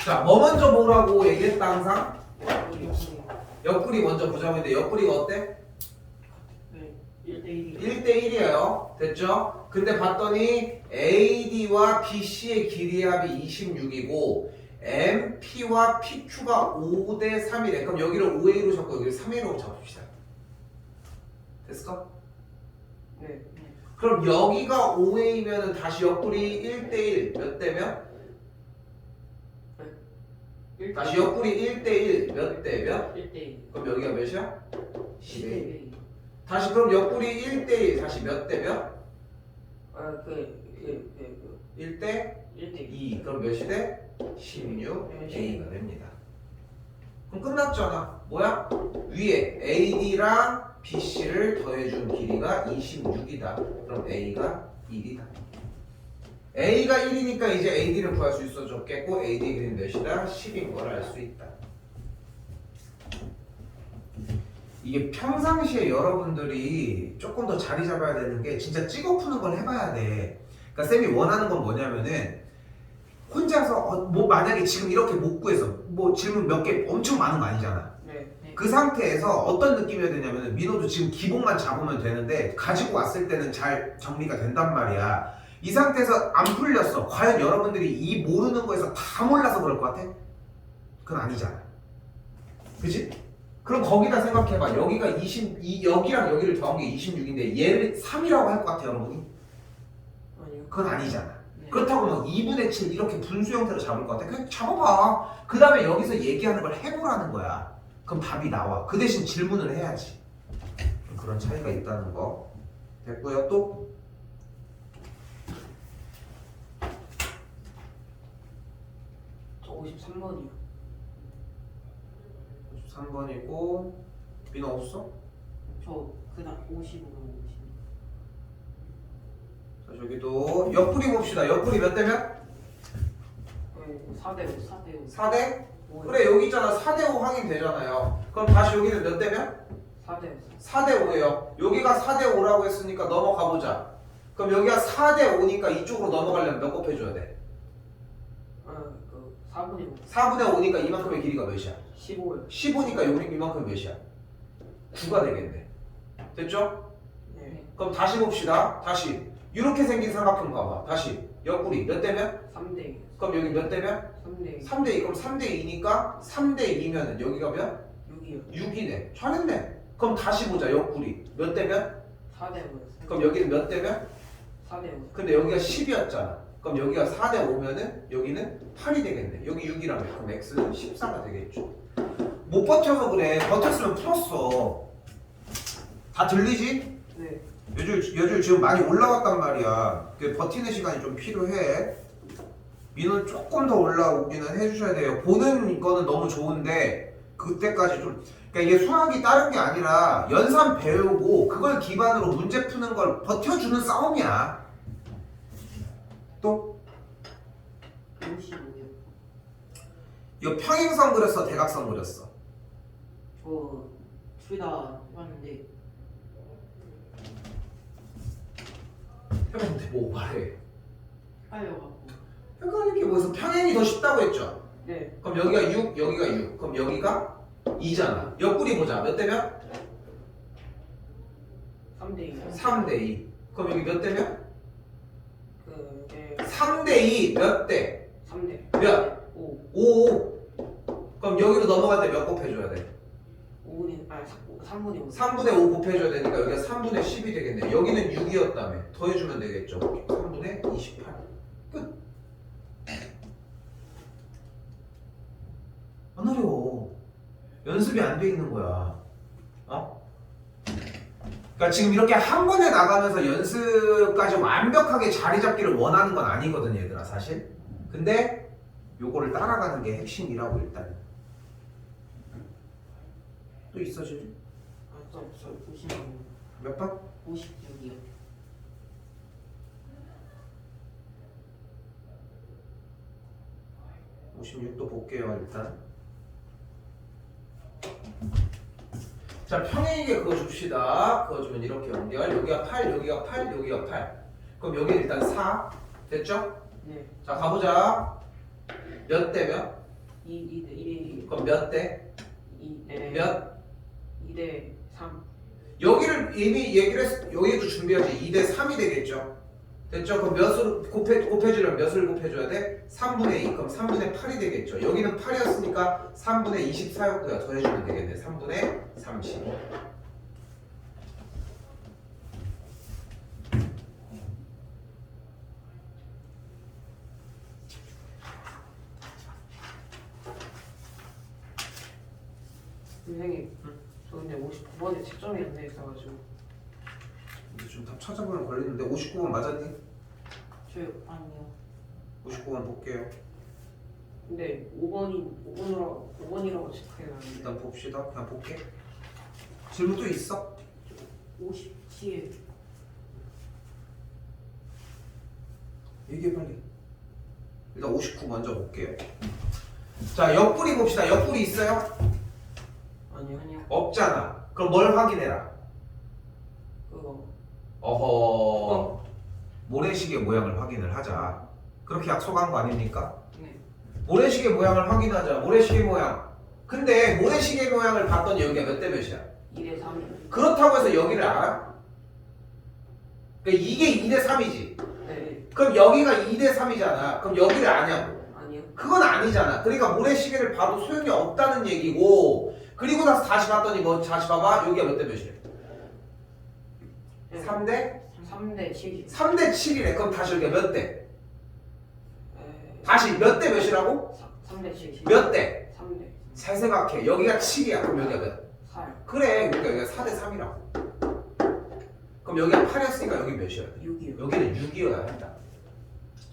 자, 뭐 먼저 보라고 얘기했다 항상? 옆구리. 옆구리 먼저 보자고 했는데 옆구리가 어때? 네. 1대1이. 1대1이에요. 됐죠? 근데 봤더니 AD와 BC의 길이의 합이 26이고 MP와 PQ가 5대 3이래. 그럼 여기를 5A로 잡고 여기를 3A로 잡읍시다. 됐을까? 네. 그럼 여기가 5A면은 다시 옆구리 1대1 몇 대면? 다시 옆구리 1대1 몇 대면? 1대1. 그럼 여기가 몇이야? 10A. 10대1. 다시 그럼 옆구리 1대1 다시 몇 대면? 아, 1대 1대2. 2. 그럼 몇이 돼? 16A가 됩니다. 그럼 끝났잖아. 뭐야? 위에 AD랑 BC를 더해준 길이가 26이다. 그럼 A가 1이다. A가 1이니까 이제 AD를 구할 수 있어졌겠고 AD의 길이는 몇이다? 10인 걸 알 수 있다. 이게 평상시에 여러분들이 조금 더 자리 잡아야 되는 게 진짜 찍어 푸는 걸 해봐야 돼. 그러니까 쌤이 원하는 건 뭐냐면은 혼자서 뭐 만약에 지금 이렇게 못 구해서 뭐 질문 몇 개 엄청 많은 거 아니잖아. 네. 그 상태에서 어떤 느낌이어야 되냐면은 민호도 지금 기본만 잡으면 되는데 가지고 왔을 때는 잘 정리가 된단 말이야. 이 상태에서 안 풀렸어. 과연 여러분들이 이 모르는 거에서 다 몰라서 그럴 것 같아? 그건 아니잖아. 그치? 그럼 거기다 생각해봐. 여기가 여기랑 여기를 더한 게 26인데 얘를 3이라고 할 것 같아 여러분이? 아니요. 그건 아니잖아. 네. 그렇다고 막 2분의 7 이렇게 분수 형태로 잡을 것 같아? 그냥 잡아봐. 그 다음에 여기서 얘기하는 걸 해보라는 거야. 그럼 답이 나와. 그 대신 질문을 해야지. 그런 차이가 있다는 거. 됐고요. 또? 저 53번이요. 3번이고 민호 없어? 저 그다음 55번 50. 자 저기도 옆구리 봅시다. 옆구리 몇 대면? 4대5. 4대5. 4대? 그래 여기 있잖아. 4대5 확인되잖아요. 그럼 다시 여기는 몇 대면? 4대5. 4대5예요. 여기가 4대5라고 했으니까 넘어가 보자. 그럼 여기가 4대5니까 이쪽으로 넘어가려면 몇 곱해줘야 돼? 4분의 5. 4분의 5니까 이만큼의 길이가 몇이야? 15요. 15니까 이만큼 몇이야? 9가 되겠네. 됐죠? 네. 그럼 다시 봅시다. 다시 이렇게 생긴 삼각형 봐봐. 다시 옆구리 몇 대면? 3대2. 그럼 여기 몇 대면? 3대2. 3대2. 그럼 3대2니까 3대2면은 여기가 몇? 6이요. 6이네. 잘했네. 그럼 다시 보자. 옆구리 몇 대면? 4대5요. 그럼 여기는 몇 대면? 4대5. 근데 여기가 10이었잖아. 그럼 여기가 4대5면은 여기는 8이 되겠네. 여기 6이라며. 그럼 x는 14가 되겠죠. 못 버텨서 그래. 버텼으면 풀었어. 다 들리지? 네. 요즘 지금 많이 올라왔단 말이야. 버티는 시간이 좀 필요해. 민원 조금 더 올라오기는 해주셔야 돼요. 보는 거는 너무 좋은데 그때까지 좀 그러니까 이게 수학이 다른 게 아니라 연산 배우고 그걸 기반으로 문제 푸는 걸 버텨주는 싸움이야. 또? 55요. 이거 평행선 그렸어? 대각선 그렸어? 저 둘 다 해봤는데 해봤는데 뭐 말해. 헷갈려갖고. 헷갈릴 게 뭐해서 평행이 더 쉽다고 했죠? 네. 그럼 여기가 6, 여기가 6. 그럼 여기가 2잖아. 옆구리 보자. 몇 대면? 3대2. 3대2. 그럼 여기 몇 대면? 3대. 3대2 몇 대? 3대. 몇? 5. 5. 그럼 여기로 넘어갈 때 몇 곱해줘야 돼? 5분의 3분의 5. 3분의 5 곱해줘야 되니까 여기가 3분의 10이 되겠네. 여기는 6이었다며. 더해주면 되겠죠. 3분의 28. 끝. 안 어려워. 연습이 안 돼 있는 거야. 어? 그러니까 지금 이렇게 한 번에 나가면서 연습까지 완벽하게 자리 잡기를 원하는 건 아니거든 얘들아 사실. 근데 요거를 따라가는 게 핵심이라고 일단. 또 있어 지금? 저 56. 몇 번? 56이요. 56도 볼게요 일단. 자 평행이게 그어줍시다. 그어주면 이렇게 연결. 여기가 8, 여기가 8, 여기가 8. 그럼 여기 일단 4 됐죠? 네. 자 가보자. 몇 대면? 2대 1. 그럼 몇 대? 2대 몇? 2대 3. 여기를 이미 얘기를 했, 여기도 준비하지. 2대 3이 되겠죠. 됐죠? 그럼 몇으로 곱해주려면 몇을 곱해줘야 돼? 3분의 2. 그럼 3분의 8이 되겠죠. 여기는 8이었으니까 3분의 24였고요. 더해주면 되겠네. 3분의 30. 선생님, 저 근데 59번에 채점이 안 돼 있어가지고. 근데 좀 답 찾아보면 걸리는데 59번 맞았니? 저 아니요. 59번 볼게요. 근데 5번이라고 체크해놨는데. 일단 봅시다. 그냥 볼게. 질문 또 있어? 57. 얘기해 빨리. 일단 59 먼저 볼게요. 자, 옆구리 봅시다. 옆구리 있어요? 아니요. 없잖아. 그럼 뭘 확인해라? 그거. 어허. 모래시계 모양을 확인을 하자. 그렇게 약속한 거 아닙니까? 네. 모래시계 모양을 확인하자. 모래시계 모양. 근데 모래시계 모양을 봤더니 여기가 몇 대 몇이야? 2대 3. 그렇다고 해서 여기를 알아? 그러니까 이게 2대 3이지. 네. 그럼 여기가 2대 3이잖아. 그럼 여기를 아냐고? 아니요. 그건 아니잖아. 그러니까 모래시계를 봐도 소용이 없다는 얘기고, 그리고 나서 다시 봤더니 뭐 다시 봐봐. 여기가 몇 대 몇이래? 3대? 3대 7. 3대 7이래. 그럼 다시 여기가 몇 대? 다시 몇 대 몇이라고? 3대 7. 몇 대? 3대 잘 생각해. 여기가 7이야. 그럼 여기가 몇? 4. 그래. 그러니까 여기가 4대 3이라고. 그럼 여기가 8이었으니까 여기 몇이야? 6이요. 여기는 6이어야 한다.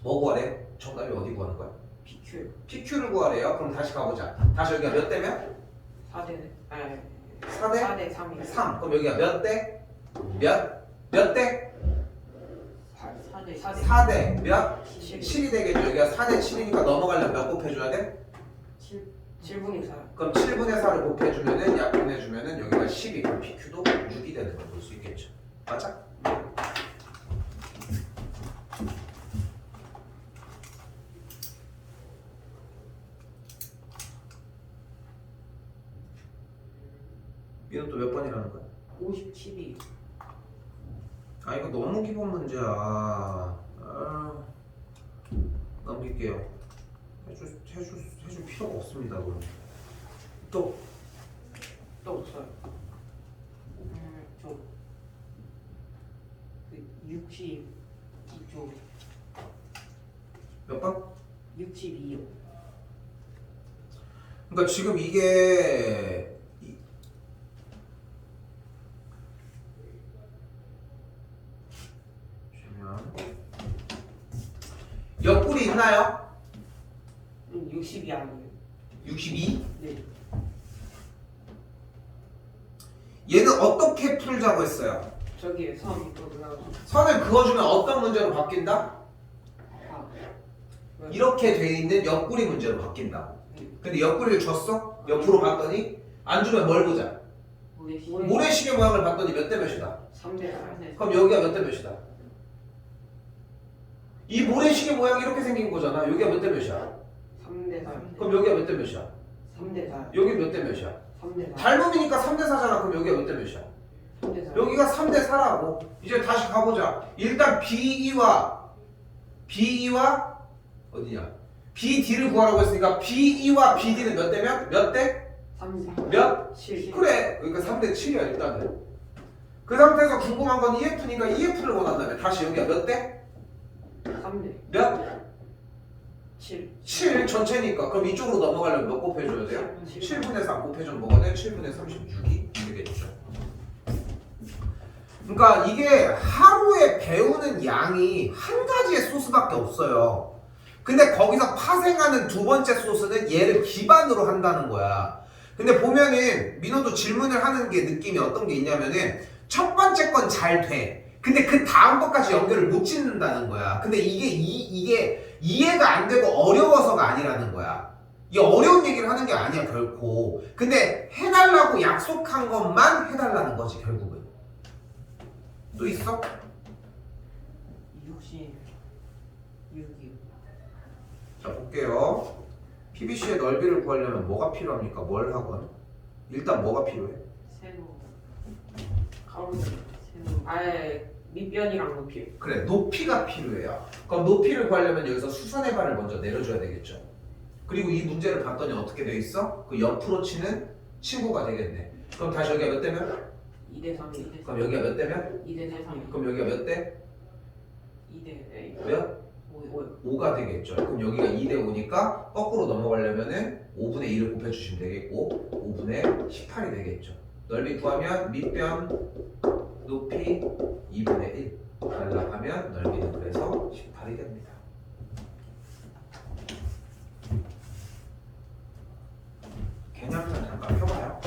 뭐 구하래? 정답이 어디 구하는 거야? PQ. PQ를 구하래요. 그럼 다시 가보자. 다시 여기가 몇 대면? 4대 4대? 4대 3이요. 3. 그럼 여기가 몇 대? 몇 대? 4대 4대 몇? 7. 7이 되겠죠. 여기가 4대 7이니까 넘어가려면 몇 곱해줘야 돼? 7분의 4. 그럼 7분의 4를 곱해주면은 약분해주면은 여기가 10이. 그럼 PQ도 6이 되는 걸 볼 수 있겠죠. 맞아? 이건 또 몇 번이라는 거야? 57이. 아 이거 너무 기본 문제야. 넘길게요. 해줄 필요가 없습니다. 그럼 또 또 없어요. 저 62쪽. 몇 번? 62요. 그러니까 지금 이게 옆구리 있나요? 62 아니에요. 62? 네. 얘는 어떻게 풀자고 했어요? 저기에 선 있거든요. 선을 그어주면 어떤 문제로 바뀐다? 아. 이렇게 돼 있는 옆구리 문제로 바뀐다. 근데 옆구리를 줬어? 옆으로 봤더니 안 주면 뭘 보자? 모래시계 모양을 봤더니 몇 대 몇이다? 3대 4. 그럼 여기가 몇 대 몇이다? 이 모래시계 모양이 이렇게 생긴 거잖아. 여기가 몇 대 몇이야? 3대 4. 그럼 여기가 몇 대 몇이야? 3대 4. 여기 몇 대 몇이야? 3대 4. 닮음이니까 3대 4잖아. 그럼 여기가 몇 대 몇이야? 3대 4. 여기가 3대 4라고. 이제 다시 가보자. 일단 BE와 어디냐? BD를 구하라고 했으니까 BE와 BD는 몇 대면? 몇 대? 3대 몇? 7. 그래. 그러니까 3대 7이야 일단은. 그 상태에서 궁금한 건 EF니까 EF를 원한다면 다시 여기가 몇 대? 3대 몇? 7. 7 전체니까. 그럼 이쪽으로 넘어가려면 몇 곱해줘야 돼요? 7분의 3 곱해주면 뭐가 돼? 7분의 36이 되겠죠. 그러니까 이게 하루에 배우는 양이 한 가지의 소스밖에 없어요. 근데 거기서 파생하는 두 번째 소스는 얘를 기반으로 한다는 거야. 근데 보면은 민호도 질문을 하는 게 느낌이 어떤 게 있냐면은 첫 번째 건 잘 돼. 근데 그 다음 것까지 연결을 못 짓는다는 거야. 근데 이게 이해가 안 되고 어려워서가 아니라는 거야. 이게 어려운 얘기를 하는 게 아니야 결코. 근데 해달라고 약속한 것만 해달라는 거지 결국은. 또 있어? 66이요. 자 볼게요. PBC의 넓이를 구하려면 뭐가 필요합니까? 뭘 하건? 일단 뭐가 필요해? 세로 가운데 세로 아예 밑변이랑 높이. 그래, 높이가 필요해요. 그럼 높이를 구하려면 여기서 수선의 발을 먼저 내려줘야 되겠죠. 그리고 이 문제를 봤더니 어떻게 돼 있어? 그 옆으로 치는 친구가 되겠네. 그럼 다시 여기가 몇 대면? 2대 3, 2대 3. 그럼 여기가 몇 대면? 2대 3. 그럼 여기가 몇 대? 2대 몇? 5. 5가 되겠죠. 그럼 여기가 2대 5니까 거꾸로 넘어가려면은 5분의 2을 곱해주시면 되겠고 5분의 18이 되겠죠. 넓이 구하면 밑변 높이 2분의 1 달라하면 넓이는 그래서 18이 됩니다. 개념만 잠깐 펴봐요.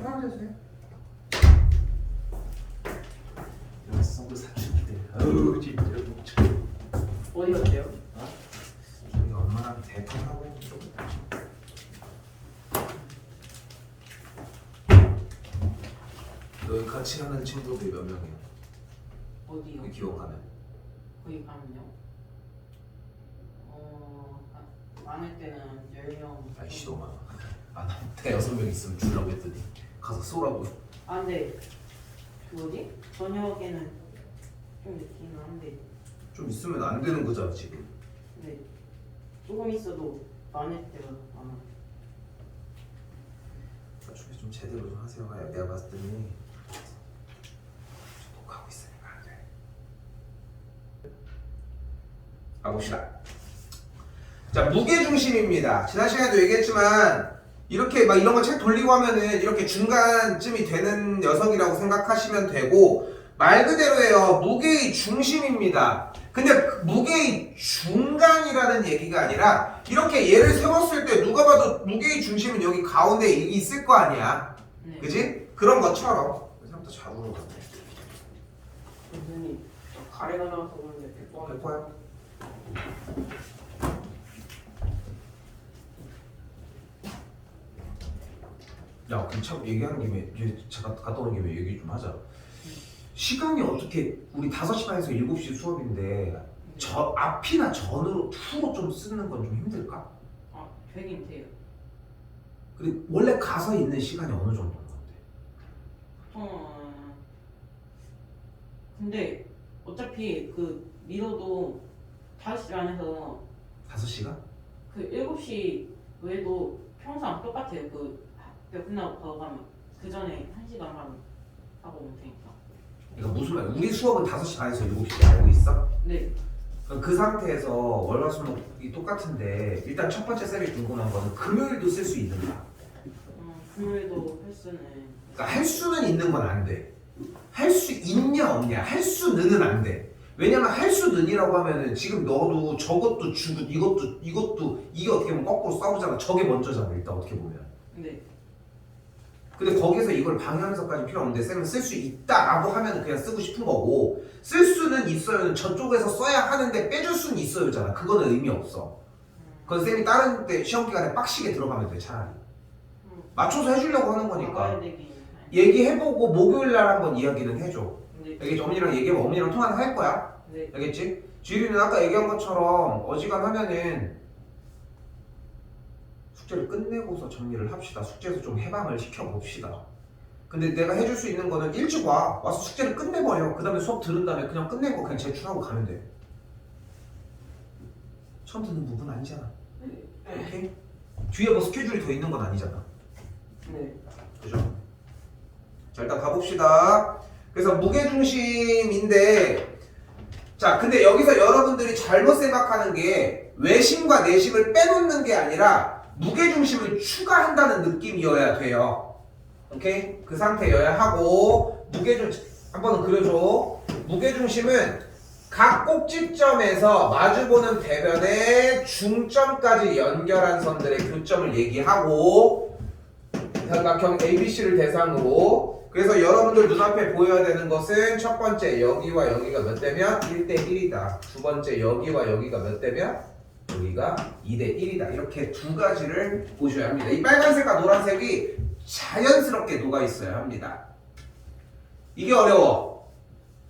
편하게 해. 여성도 사춘기들. 아우 진짜 목차. 어디 갔대요? 저희 엄마랑 대통하고 좀. 너희 같이 하는 친구들이 몇 명이야? 어디요? 그 기억하면. 거기 가면요? 많을 때는 10명. 아이씨 너무 많아. 대여섯 명 있으면 주려고 했더니 가서 쏘라고. 아 근데 그 어디? 저녁에는 좀 있긴 한데 좀 있으면 안 되는 거잖아 지금. 네 조금 있어도 많을 때가 많아. 나중에 좀 제대로 좀 하세요. 내가 봤을 때는 좀 녹화하고 있으니까 안 돼. 가봅시다. 자, 무게중심입니다. 지난 시간에도 얘기했지만 이렇게 막 이런 거 책 돌리고 하면은 이렇게 중간쯤이 되는 녀석이라고 생각하시면 되고, 말 그대로예요. 무게의 중심입니다. 근데 그 무게의 중간이라는 얘기가 아니라 이렇게 얘를 세웠을 때 누가 봐도 무게의 중심은 여기 가운데 있을 거 아니야. 네. 그지? 그런 것처럼. 생각보다 잘 우는 것 같네. 선생님, 저 가래가 나와서 그런데 100번 100%야? 야, 그럼 참 얘기하는 김에 제가 갔다 오는 김에 얘기 좀 하자. 시간이 어떻게 우리 5시 반에서 7시 수업인데 저 앞이나 전으로 투로 좀 쓰는 건 좀 힘들까? 아, 되긴 돼요. 근데 원래 가서 있는 시간이 어느 정도인 건데? 근데 어차피 그 미뤄도 5시 안에서 5시간? 그 7시 외에도 평소랑 똑같아요. 그 학교 끝나고 바로 가면 그 전에 1시간 하고 오면 되니까. 그러니까 무슨 말이야? 우리 수업은 5시 반에서 7시 알고 있어? 네. 그럼 그 상태에서 월화수목이 똑같은데 일단 첫 번째 쌤이 궁금한 거는 금요일도 쓸 수 있는가? 금요일도 헬스는 그러니까 할 수는 있는 건 안 돼. 할 수 있냐 없냐? 할 수는은 안 돼. 왜냐면 할 수는이라고 하면은 지금 너도 저것도 주고 이것도 이게 어떻게 보면 거꾸로 싸우잖아. 저게 먼저잖아. 일단 어떻게 보면. 네. 근데 거기서 이걸 방해하면서까지 필요 없는데 쌤은 쓸 수 있다라고 하면 그냥 쓰고 싶은 거고, 쓸 수는 있어요는 저쪽에서 써야 하는데 빼줄 수는 있어요잖아. 그거는 의미 없어. 그건 쌤이 다른 때 시험 기간에 빡시게 들어가면 돼. 차라리 맞춰서 해주려고 하는 거니까. 나가야 되긴 해. 얘기해보고 목요일 날 한번 이야기는 해줘. 네. 알겠지? 어머니랑 얘기해봐. 어머니랑 통화는 할 거야. 네. 알겠지? 주일이는 아까 얘기한 것처럼 어지간하면은 숙제를 끝내고서 정리를 합시다. 숙제에서 좀 해방을 시켜봅시다. 근데 내가 해줄 수 있는 거는 일찍 와서 숙제를 끝내버려. 그 다음에 수업 들은 다음에 그냥 끝낸 거 그냥 제출하고 가면 돼. 처음 듣는 부분 아니잖아. 오케이? 뒤에 뭐 스케줄이 더 있는 건 아니잖아. 네. 그죠? 자, 일단 가봅시다. 그래서 무게중심인데, 자, 근데 여기서 여러분들이 잘못 생각하는 게 외심과 내심을 빼놓는 게 아니라 무게중심을 추가한다는 느낌이어야 돼요. 오케이? 그 상태여야 하고, 무게중심, 한 번은 그려줘. 무게중심은 각 꼭지점에서 마주보는 대변의 중점까지 연결한 선들의 교점을 얘기하고, 삼각형 ABC를 대상으로, 그래서 여러분들 눈앞에 보여야 되는 것은 첫 번째 여기와 여기가 몇 대면 1대 1이다. 두 번째 여기와 여기가 몇 대면 여기가 2대 1이다. 이렇게 두 가지를 보셔야 합니다. 이 빨간색과 노란색이 자연스럽게 녹아 있어야 합니다. 이게 어려워.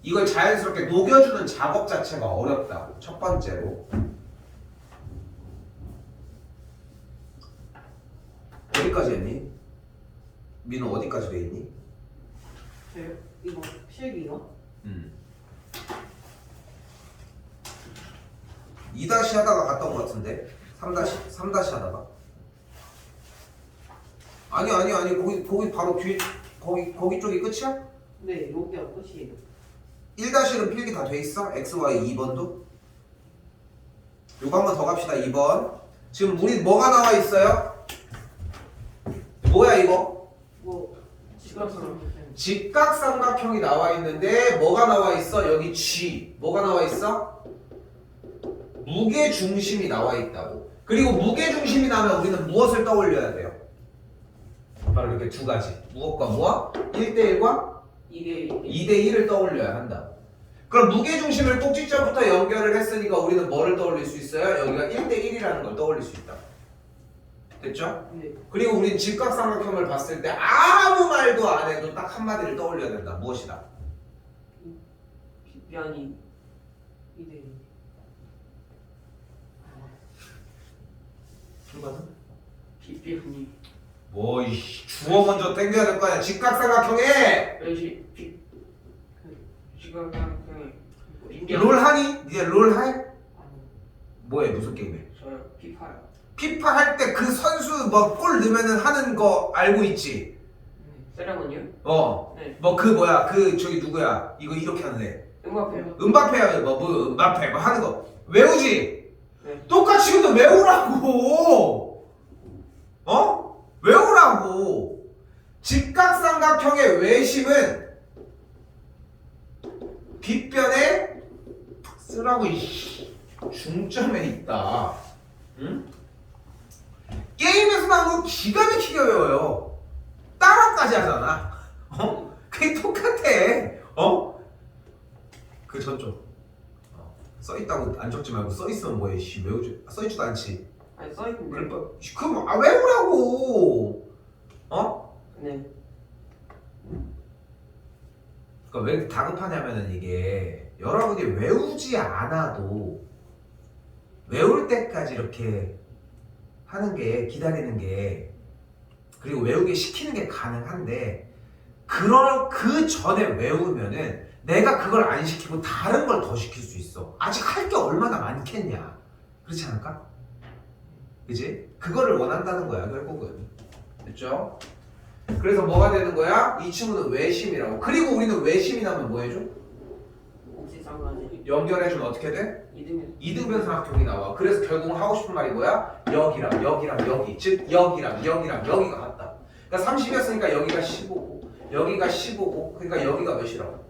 이걸 자연스럽게 녹여주는 작업 자체가 어렵다고. 첫 번째로. 어디까지 했니? 민호 어디까지 돼 있니? 저요? 이거 필기요? 2- 하다가 갔다 온 것 같은데? 3- 하다가? 아니 거기 바로 뒤 거기 쪽이 끝이야? 네, 여기가 끝이에요. 1-은 필기 다 돼 있어? X, Y 2번도? 요거 한 번 더 갑시다. 2번. 지금 우리 뭐가 나와 있어요? 뭐야 이거? 뭐 직각삼각형. 직각삼각형이 나와 있는데 뭐가 나와 있어? 여기 G. 뭐가 나와 있어? 무게중심이 나와 있다고. 그리고 무게중심이 나면 우리는 무엇을 떠올려야 돼요? 바로 이렇게 두 가지. 무엇과 무엇? 1대1과 이게 2대1을 떠올려야 한다. 그럼 무게중심을 꼭지점부터 연결을 했으니까 우리는 뭐를 떠올릴 수 있어요? 여기가 1대1이라는 걸 떠올릴 수 있다. 됐죠? 네. 그리고 우린 직각삼각형을 봤을 때 아무 말도 안 해도 딱 한마디를 떠올려야 된다. 무엇이다? 빗변이 이대. 출발은? 빗변이 뭐 주어 먼저 땡겨야 될 거 아니야. 직각삼각형에 몇시 직각삼각형이 롤 하니? 니네 롤 해? 아니 뭐해? 무슨 게임해? 저 저요. 피파요. 피파 할 때 그 선수 뭐 골 넣으면은 하는 거 알고 있지? 세레머니요? 네. 뭐 그 뭐야 그 저기 누구야 이거 이렇게 하는 애 음바페요. 음바페야 뭐 음바페 뭐 하는 거 외우지? 네. 똑같이 이것도 외우라고. 외우라고. 직각삼각형의 외심은 빗변에 쓰라고 중점에 있다. 응? 게임에서 나온 거 기가 막히게 외워요. 따라까지 하잖아. 그게 똑같아. 그 저쪽. 써있다고 안 적지 말고 써있으면 뭐해. 외우지. 써있지도 않지. 아니 써있는데. 그럼 외우라고. 네. 그러니까 왜 이렇게 다급하냐면은 이게 여러분이 외우지 않아도 외울 때까지 이렇게 하는 게 기다리는 게 그리고 외우게 시키는 게 가능한데 그 전에 외우면은 내가 그걸 안 시키고 다른 걸 더 시킬 수 있어. 아직 할 게 얼마나 많겠냐. 그렇지 않을까? 그지? 그거를 원한다는 거야 결국은. 됐죠? 그래서 뭐가 되는 거야? 이 친구는 외심이라고. 그리고 우리는 외심이 나면 뭐 해줘? 옥지상까지 연결해주면 어떻게 돼? 이등변. 이등변삼각형이 나와. 그래서 결국 하고 싶은 말이 뭐야? 여기랑 여기. 즉 여기랑 여기가 같다. 그러니까 30이었으니까 여기가 15고 여기가 15고 그러니까 여기가 몇이라고?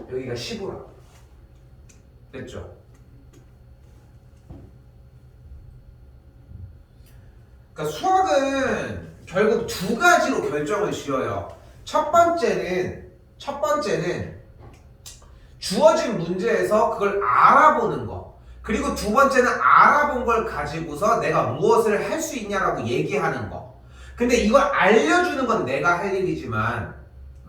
여기가 15라고. 됐죠? 그러니까 수학은 결국 두 가지로 결정을 지어요. 첫 번째는 주어진 문제에서 그걸 알아보는 거. 그리고 두 번째는 알아본 걸 가지고서 내가 무엇을 할 수 있냐라고 얘기하는 거. 근데 이걸 알려주는 건 내가 할 일이지만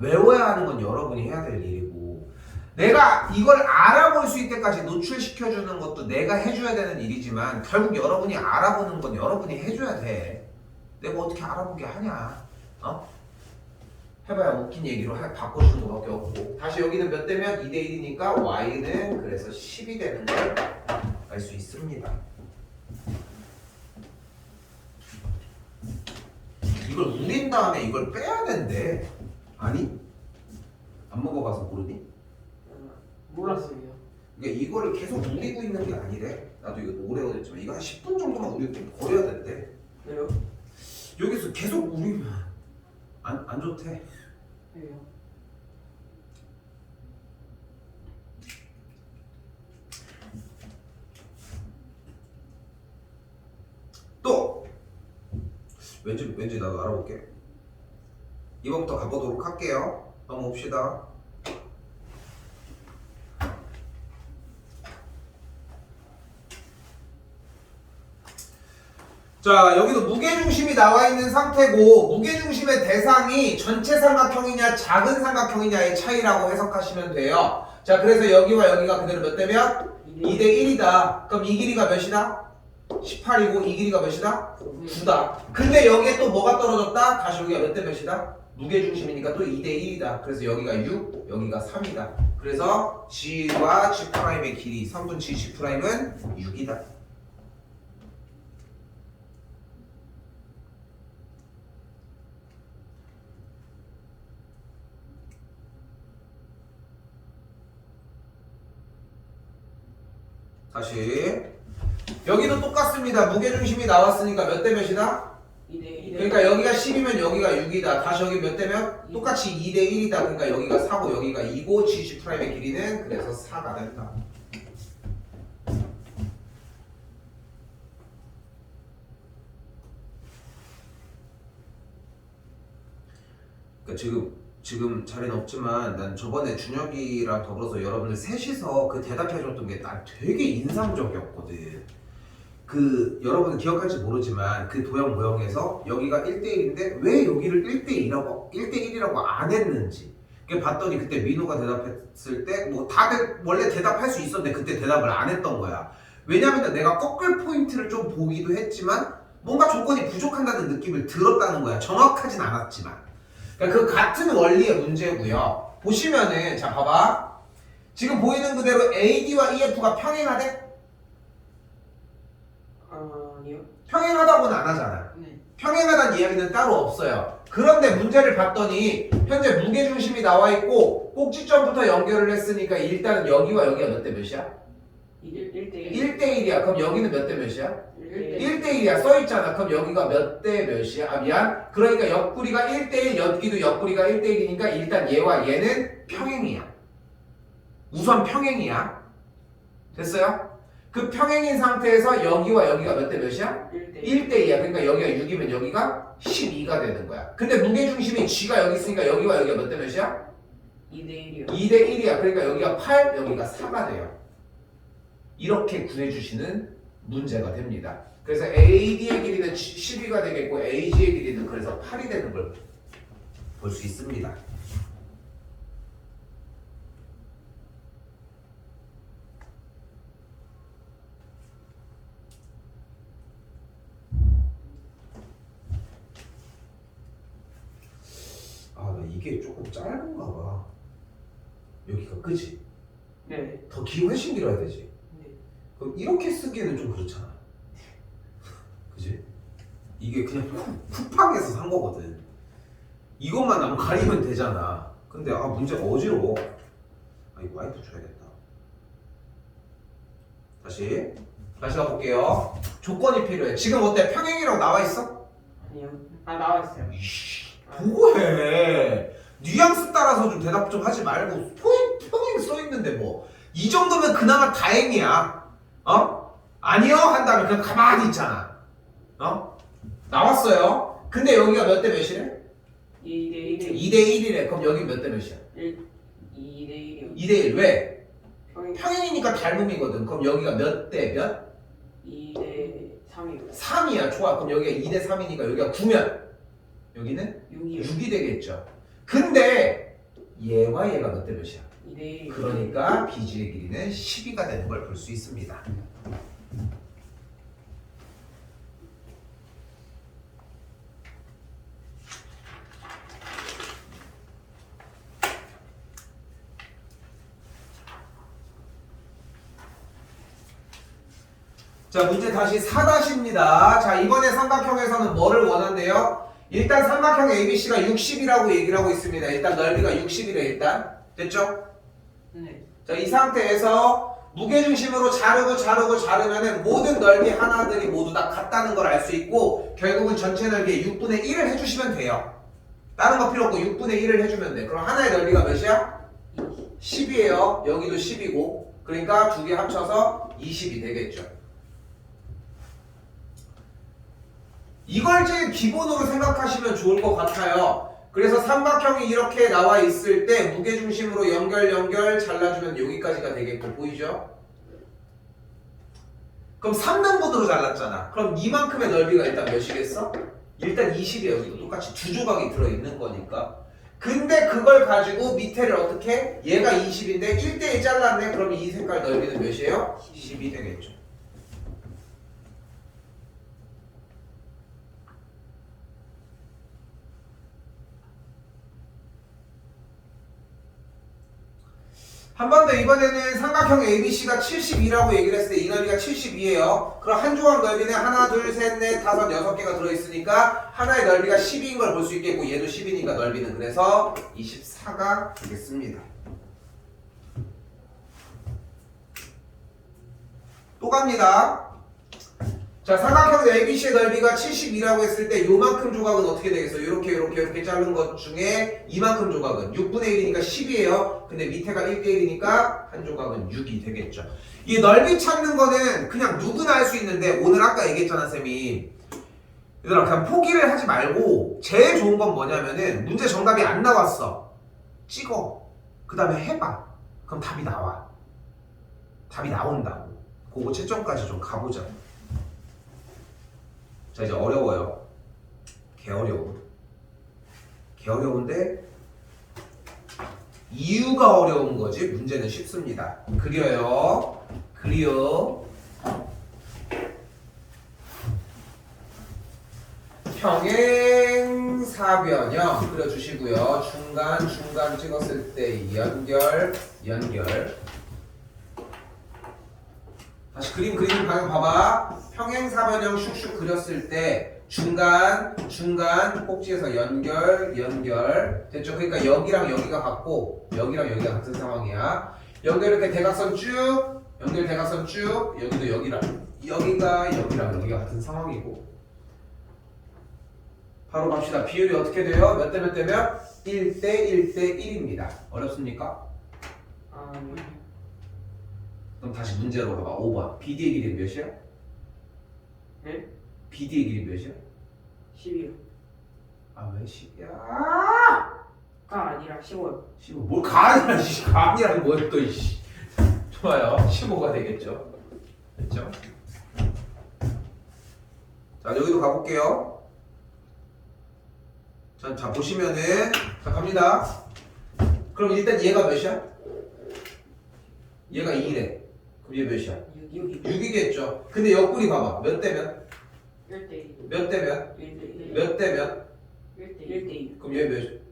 외워야 하는 건 여러분이 해야 될 일이고, 내가 이걸 알아볼 수 있을 때까지 노출시켜주는 것도 내가 해줘야 되는 일이지만 결국 여러분이 알아보는 건 여러분이 해줘야 돼. 내가 어떻게 알아보게 하냐? 해봐야 웃긴 얘기로 바꿔주는 것밖에 없고. 다시 여기는 몇 대면 2대 1이니까 y는 그래서 10이 되는 걸 알 수 있습니다. 이걸 우린 다음에 이걸 빼야 된대. 아니? 안 먹어봐서 모르니? 몰랐어요. 그러니까 이거를 계속 우리고 있는 게 아니래. 나도 이거 오래 걸렸지만 이거 한 10분 정도만 우리고 버려야 된대. 왜요? 여기서 계속 우리면 안 좋대. 왜요? 또 왠지 나도 알아볼게. 이번부터 가보도록 할게요. 넘어옵시다. 자, 여기도 무게중심이 나와 있는 상태고, 무게중심의 대상이 전체 삼각형이냐 작은 삼각형이냐의 차이라고 해석하시면 돼요. 자, 그래서 여기와 여기가 그대로 몇 대면? 2대 1이다. 그럼 이 길이가 몇이다? 18이고 이 길이가 몇이다? 9다. 근데 여기에 또 뭐가 떨어졌다? 다시 여기가 몇 대 몇이다? 무게중심이니까 또 2대 1이다. 그래서 여기가 6, 여기가 3이다. 그래서 G와 G'의 길이, 성분 G, G'은 6이다. 다시 여기도 똑같습니다. 무게중심이 나왔으니까 몇 대 몇이다? 2대 1. 그러니까 여기가 10이면 여기가 6이다. 다시 여기 몇 대면? 똑같이 2대 1이다. 그러니까 여기가 4고 여기가 2고 G'의 길이는 그래서 4가 된다. 그러니까 지금 자리는 없지만 난 저번에 준혁이랑 더불어서 여러분들 셋이서 그 대답해줬던 게 난 되게 인상적이었거든. 그 여러분은 기억할지 모르지만 그 도형 모형에서 여기가 1대1인데 왜 여기를 1대1이라고 안 했는지 봤더니 그때 민호가 대답했을 때 뭐 다들 원래 대답할 수 있었는데 그때 대답을 안 했던 거야. 왜냐면 내가 꺾을 포인트를 좀 보기도 했지만 뭔가 조건이 부족한다는 느낌을 들었다는 거야. 정확하진 않았지만. 그러니까 그 같은 원리의 문제고요. 보시면은 자 봐봐. 지금 보이는 그대로 AD와 EF가 평행하대? 아니요. 평행하다고는 안 하잖아. 네. 평행하다는 이야기는 따로 없어요. 그런데 문제를 봤더니 현재 무게중심이 나와 있고 꼭지점부터 연결을 했으니까 일단은 여기와 여기가 몇 대 몇이야? 1대1. 1대1이야. 그럼 여기는 몇 대 몇이야? 1대1. 1대1이야. 써있잖아. 그럼 여기가 몇 대 몇이야? 아 미안. 그러니까 옆구리가 1대1, 여기도 옆구리가 1대1이니까 일단 얘와 얘는 평행이야. 우선 평행이야. 됐어요? 그 평행인 상태에서 여기와 여기가 몇 대 몇이야? 1대2야. 그러니까 여기가 6이면 여기가 12가 되는 거야. 근데 무게중심이 G가 여기 있으니까 여기와 여기가 몇 대 몇이야? 2대1이요. 2대1이야. 그러니까 여기가 8, 여기가 4가 돼요. 이렇게 구해주시는 문제가 됩니다. 그래서 AD의 길이는 12가 되겠고 AG의 길이는 그래서 8이 되는 걸 볼 수 있습니다. 아, 나 이게 조금 짧은가 봐. 여기가 그지? 네. 더 길고 훨씬 길어야 되지. 네. 그럼 이렇게 쓰기에는 좀 그렇잖아. 그지? 이게 그냥 쿠팡에서 산 거거든. 이것만 나면 가리면 되잖아. 근데 아 문제가 어지러워. 아 이거 와이프 줘야겠다. 다시 가볼게요. 조건이 필요해. 지금 어때? 평행이라고 나와 있어? 아니요. 아 나와있어요. 보고 해. 뉘앙스 따라서 좀 대답 좀 하지 말고 평행 써 있는데 뭐 이 정도면 그나마 다행이야. 어? 아니요 한 다음에 그냥 가만히 있잖아. 어? 나왔어요. 근데 여기가 몇 대 몇이래? 2대1. 2대1이래. 그럼 여기 몇 대 몇이야? 2대1이요. 2대1. 왜? 평행 평행이니까 닮음이거든. 그럼 여기가 몇 대 몇? 2대3이요. 3이야. 좋아. 그럼 여기가 2대 3이니까 여기가 9면 여기는 6이요. 6이 되겠죠. 근데 얘와 얘가 몇 대 몇이야? 2대1. 그러니까 BG의 길이는 12가 되는 걸 볼 수 있습니다. 자, 문제 다시 4-입니다. 자, 이번에 삼각형에서는 뭐를 원한대요? 일단 삼각형 ABC가 60이라고 얘기를 하고 있습니다. 일단 넓이가 60이래 일단. 됐죠? 네. 자, 이 상태에서 무게중심으로 자르면은 모든 넓이 하나들이 모두 다 같다는 걸 알 수 있고 결국은 전체 넓이의 6분의 1을 해주시면 돼요. 다른 거 필요 없고 6분의 1을 해주면 돼. 그럼 하나의 넓이가 몇이야? 10이에요. 여기도 10이고 그러니까 두 개 합쳐서 20이 되겠죠. 이걸 제일 기본으로 생각하시면 좋을 것 같아요. 그래서 삼각형이 이렇게 나와 있을 때 무게중심으로 연결 잘라주면 여기까지가 되겠고 보이죠? 그럼 3등분으로 잘랐잖아. 그럼 이만큼의 넓이가 일단 몇이겠어? 일단 20이에요. 여기도 똑같이 두 조각이 들어있는 거니까. 근데 그걸 가지고 밑에를 어떻게? 얘가 20인데 1대1 잘랐네. 그럼 이 색깔 넓이는 몇이에요? 10이 되겠죠. 한 번 더 이번에는 삼각형 ABC가 72라고 얘기를 했을 때 이 넓이가 72예요. 그럼 한 조각 넓이는 하나, 둘, 셋, 넷, 다섯, 6개가 들어있으니까 하나의 넓이가 10인 걸 볼 수 있겠고 얘도 10이니까 넓이는 그래서 24가 되겠습니다. 또 갑니다. 자, 삼각형 ABC의 넓이가 72라고 했을 때 요만큼 조각은 어떻게 되겠어? 이렇게 자른 것 중에 이만큼 조각은 6분의 1이니까 10이에요. 근데 밑에가 1대1이니까 한 조각은 6이 되겠죠. 이 넓이 찾는 거는 그냥 누구나 할 수 있는데 오늘 아까 얘기했잖아 쌤이. 얘들아 그냥 포기를 하지 말고 제일 좋은 건 뭐냐면은 문제 정답이 안 나왔어. 찍어. 그 다음에 해봐. 그럼 답이 나와. 답이 나온다고. 그거 채점까지 좀 가보자. 자 이제 어려워요. 개 어려운데 이유가 어려운 거지 문제는 쉽습니다. 그려요. 평행사변형 그려주시고요. 중간 찍었을 때 연결 다시 그림 그리는 방향 봐봐. 평행사변형 슉슉 그렸을 때 중간 꼭지에서 연결 됐죠? 그러니까 여기랑 여기가 같고 여기랑 여기가 같은 상황이야. 연결 이렇게 대각선 쭉 연결 대각선 쭉 여기도 여기랑 여기가 같은 상황이고 바로 갑시다. 비율이 어떻게 돼요? 몇 대 몇 대면? 1대 1대 1입니다. 어렵습니까? 그럼 다시 문제로 가봐. 5번. BD의 길이 몇이야? 네? BD의 길이 몇이야? 10이요. 아 왜 10이야? 가 아니라 15요. 15. 뭘 가아니라 가아니라 뭐야 또 이씨. 좋아요. 15가 되겠죠. 됐죠? 자 여기도 가볼게요. 자 보시면은 자 갑니다. 그럼 일단 얘가 몇이야? 얘가 2래. 그럼 얘 몇이야? 6이 6이겠죠. 근데 옆구리 봐봐. 몇 대면? 1대1. 몇 대면? 1대1. 몇 대면? 1대1. 그럼 얘 몇?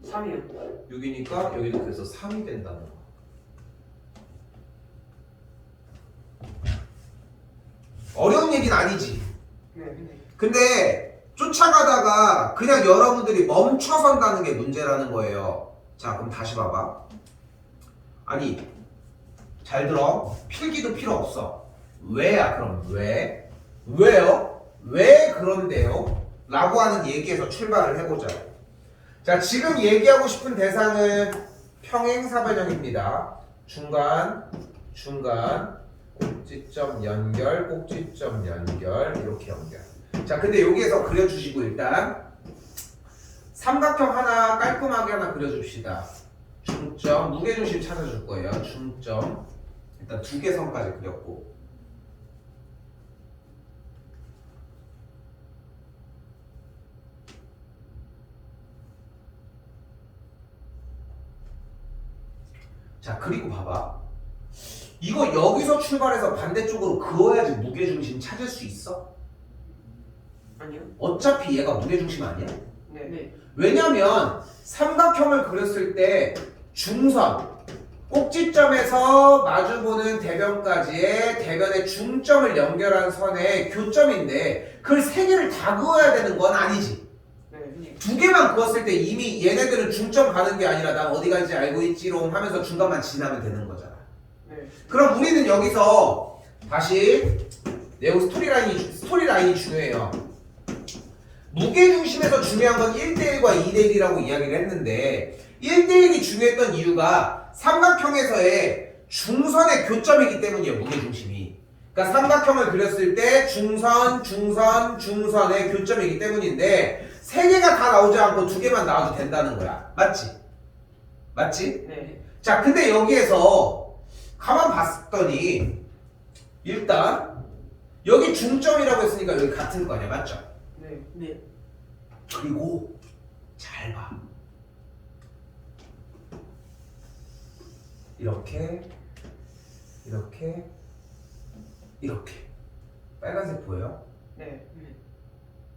3이요. 6이니까 여기도 그래서 3이 된다는 거. 어려운 얘기는 아니지. 네. 근데 쫓아가다가 그냥 여러분들이 멈춰선다는 게 문제라는 거예요. 자 그럼 다시 봐봐. 아니 잘 들어. 필기도 필요 없어. 왜야 그럼 왜? 왜요? 왜 그런데요? 라고 하는 얘기에서 출발을 해보자. 자 지금 얘기하고 싶은 대상은 평행사변형입니다. 중간 꼭지점 연결 이렇게 연결. 자 근데 여기에서 그려주시고 일단 삼각형 하나 깔끔하게 하나 그려줍시다. 중점 무게중심 찾아줄 거예요. 중점 일단 2개 선까지 그렸고 자 그리고 봐봐. 이거 여기서 출발해서 반대쪽으로 그어야지 무게중심 찾을 수 있어? 아니요. 어차피 얘가 무게중심 아니야? 네. 네. 왜냐면 삼각형을 그렸을 때 중선 꼭지점에서 마주보는 대변까지의 대변의 중점을 연결한 선의 교점인데 그걸 3개를 다 그어야 되는 건 아니지. 네. 2개만 그었을 때 이미 얘네들은 중점 가는 게 아니라 난 어디 갈지 알고 있지롱 하면서 중간만 지나면 되는 거잖아. 네. 그럼 우리는 여기서 다시 네오 스토리라인이 중요해요. 무게중심에서 중요한 건 1대1과 2대1이라고 이야기를 했는데 1대1이 중요했던 이유가 삼각형에서의 중선의 교점이기 때문이에요. 무게중심이. 그러니까 삼각형을 그렸을 때 중선의 교점이기 때문인데 3개가 다 나오지 않고 2개만 나와도 된다는 거야. 맞지? 네. 자 근데 여기에서 가만 봤더니 일단 여기 중점이라고 했으니까 여기 같은 거 아니야. 맞죠? 네. 네. 그리고 잘 봐. 이렇게 빨간색 보여요? 네.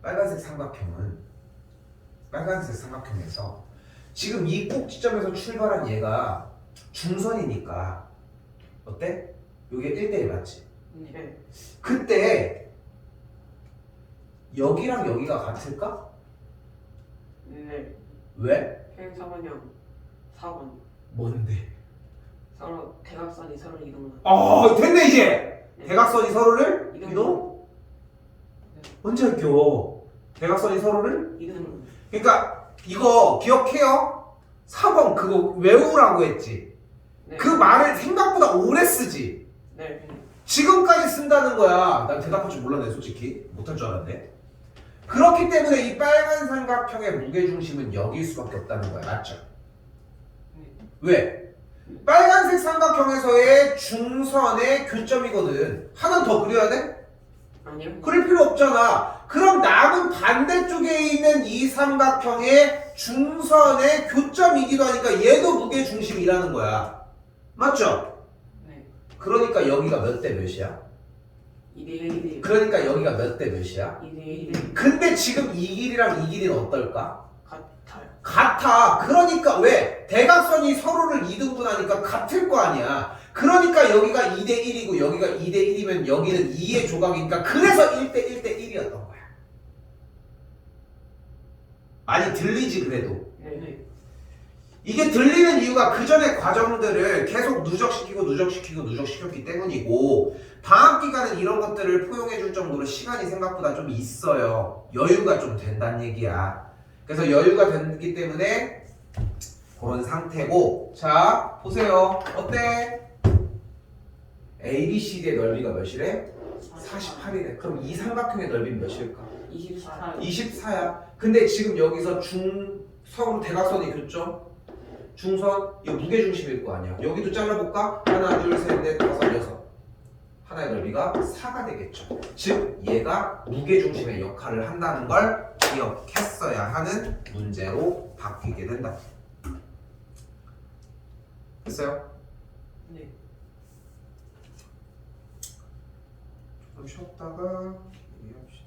빨간색 삼각형에서 지금 이 꼭지점에서 출발한 얘가 중선이니까 어때? 요게 1대1 맞지? 네. 그때 여기랑 여기가 같을까? 네. 왜? 평행사변형 4번. 뭔데? 서로 대각선이 서로 이동하는. 됐네 이제! 네. 대각선이 서로를 이동. 이동? 언제 할게요? 대각선이 서로를? 이동하는. 그러니까 이거 기억해요? 4번 그거 외우라고 했지. 네. 그 말을 생각보다 오래 쓰지. 네. 지금까지 쓴다는 거야. 난 대답할 줄 몰랐네 솔직히. 못할 줄 알았네. 그렇기 때문에 이 빨간 삼각형의 무게중심은 여기일 수밖에 없다는 거야. 맞죠? 왜? 빨간색 삼각형에서의 중선의 교점이거든. 하나 더 그려야 돼? 아니요. 그릴 필요 없잖아. 그럼 남은 반대쪽에 있는 이 삼각형의 중선의 교점이기도 하니까 얘도 무게중심이라는 거야. 맞죠? 네. 그러니까 여기가 몇 대 몇이야? 2대1. 그러니까 여기가 몇 대 몇이야? 2대1. 근데 지금 이 길이랑 이 길이는 어떨까? 같아요. 같아. 그러니까 왜? 대각선이 서로를 이등분하니까 같을 거 아니야. 그러니까 여기가 2대1이고 여기가 2대1이면 여기는 2의 조각이니까 그래서 1대1대1이었던 거야. 많이 들리지 그래도. 네. 이게 들리는 이유가 그 전에 과정들을 계속 누적시켰기 때문이고 방학 기간은 이런 것들을 포용해 줄 정도로 시간이 생각보다 좀 있어요. 여유가 좀 된다는 얘기야. 그래서 여유가 되기 때문에 그런 상태고, 자 보세요. 어때? ABCD의 넓이가 몇이래? 48이래. 그럼 이 삼각형의 넓이는 몇일까? 24. 24야. 근데 지금 여기서 중성으로 대각선이 교점. 중선, 이거 무게중심일 거 아니야. 여기도 잘라볼까? 하나, 둘, 셋, 넷, 다섯, 여섯. 하나의 넓이가 4가 되겠죠. 즉 얘가 무게중심의 역할을 한다는 걸 기억했어야 하는 문제로 바뀌게 된다. 됐어요? 네. 좀 쉬었다가 얘기합시다.